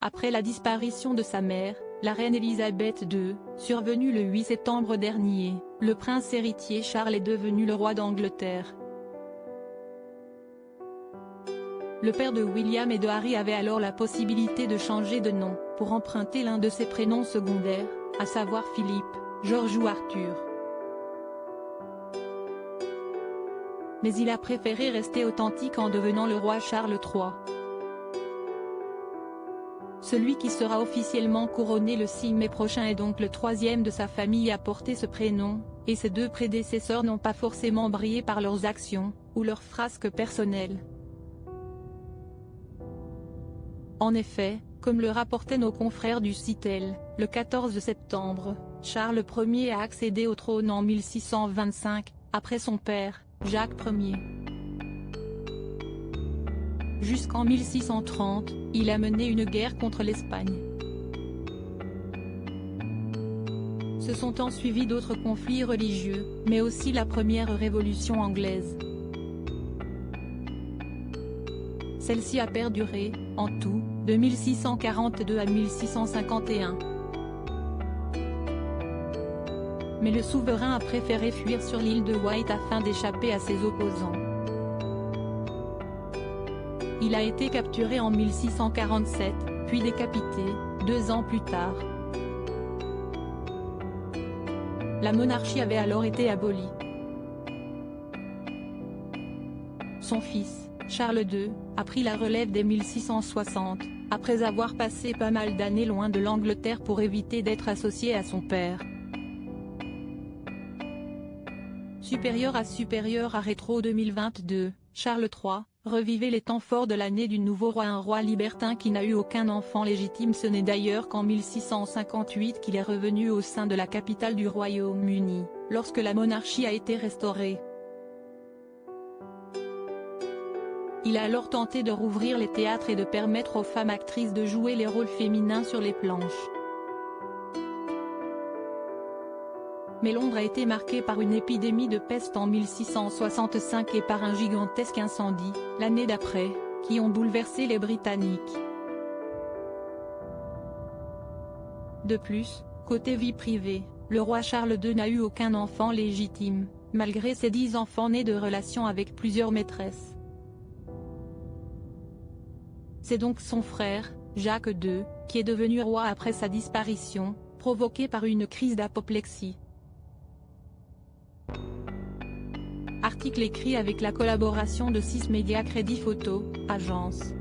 après la disparition de sa mère, la reine Élisabeth II, survenue le 8 septembre dernier, le prince héritier Charles est devenu le roi d'Angleterre. Le père de William et de Harry avait alors la possibilité de changer de nom, pour emprunter l'un de ses prénoms secondaires, à savoir Philippe, George ou Arthur. Mais il a préféré rester authentique en devenant le roi Charles III. Celui qui sera officiellement couronné le 6 mai prochain est donc le troisième de sa famille à porter ce prénom, et ses deux prédécesseurs n'ont pas forcément brillé par leurs actions, ou leurs frasques personnelles. En effet, comme le rapportaient nos confrères du site Elle, le 14 septembre, Charles Ier a accédé au trône en 1625, après son père, Jacques Ier. Jusqu'en 1630, il a mené une guerre contre l'Espagne. Se sont ensuivis d'autres conflits religieux, mais aussi la première révolution anglaise. Celle-ci a perduré, en tout, de 1642 à 1651. Mais le souverain a préféré fuir sur l'île de Wight afin d'échapper à ses opposants. Il a été capturé en 1647, puis décapité, 2 ans plus tard. La monarchie avait alors été abolie. Son fils, Charles II, a pris la relève dès 1660, après avoir passé pas mal d'années loin de l'Angleterre pour éviter d'être associé à son père. Supérieur à Rétro 2022, Charles III, revivait les temps forts de l'année du nouveau roi. Un roi libertin qui n'a eu aucun enfant légitime. Ce n'est d'ailleurs qu'en 1658 qu'il est revenu au sein de la capitale du Royaume-Uni, lorsque la monarchie a été restaurée. Il a alors tenté de rouvrir les théâtres et de permettre aux femmes actrices de jouer les rôles féminins sur les planches. Mais Londres a été marquée par une épidémie de peste en 1665 et par un gigantesque incendie, l'année d'après, qui ont bouleversé les Britanniques. De plus, côté vie privée, le roi Charles II n'a eu aucun enfant légitime, malgré ses 10 enfants nés de relations avec plusieurs maîtresses. C'est donc son frère, Jacques II, qui est devenu roi après sa disparition, provoquée par une crise d'apoplexie. Article écrit avec la collaboration de 6 médias Crédit Photo, agence.